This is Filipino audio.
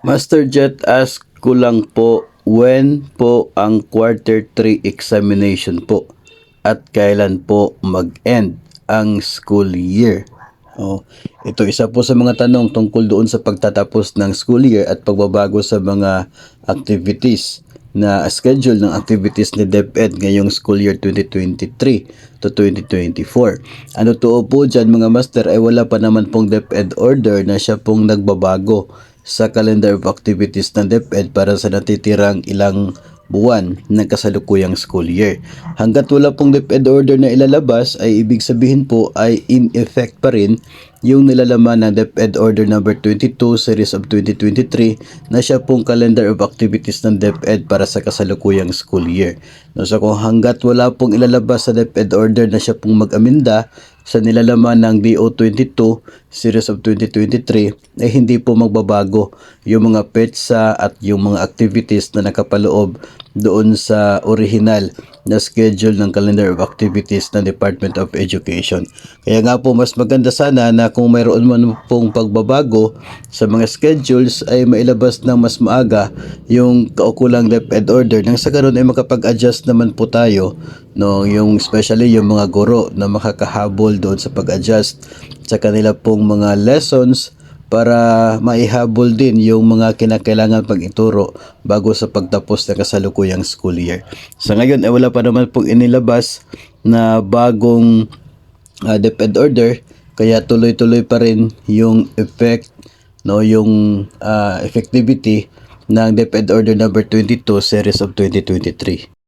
Master Jet, ask ko lang po, when po ang quarter 3 examination po at kailan po mag-end ang school year? Ito isa po sa mga tanong tungkol doon sa pagtatapos ng school year at pagbabago sa mga activities na schedule ng activities ni DepEd ngayong school year 2023 to 2024. Ano totoo po dyan mga master ay wala pa naman pong DepEd order na siya pong nagbabago sa calendar of activities ng DepEd para sa natitirang ilang buwan ng kasalukuyang school year. Hanggat wala pong DepEd order na ilalabas ay ibig sabihin po ay in effect pa rin yung nilalaman ng DepEd Order number 22 series of 2023 na siya pong calendar of activities ng DepEd para sa kasalukuyang school year. So kung hanggat wala pong ilalabas sa DepEd order na siya pong mag-aminda sa nilalaman ng DO22 series of 2023 ay hindi po magbabago yung mga petsa at yung mga activities na nakapaloob doon sa original na schedule ng calendar of activities ng Department of Education. Kaya nga po mas maganda sana na kung mayroon man pong pagbabago sa mga schedules ay mailabas ng mas maaga yung kaukulang DepEd order nang sa ganun ay makapag-adjust naman po tayo, no, yung especially yung mga guro na makakahabol doon sa pag-adjust sa kanila pong mga lessons para maihabol din yung mga kinakailangan pag-ituro bago sa pagtapos ng kasalukuyang school year. Sa ngayon ay wala pa naman pong inilabas na bagong DepEd order, kaya tuloy-tuloy pa rin yung effect, no, yung effectivity ng DepEd order number 22 series of 2023.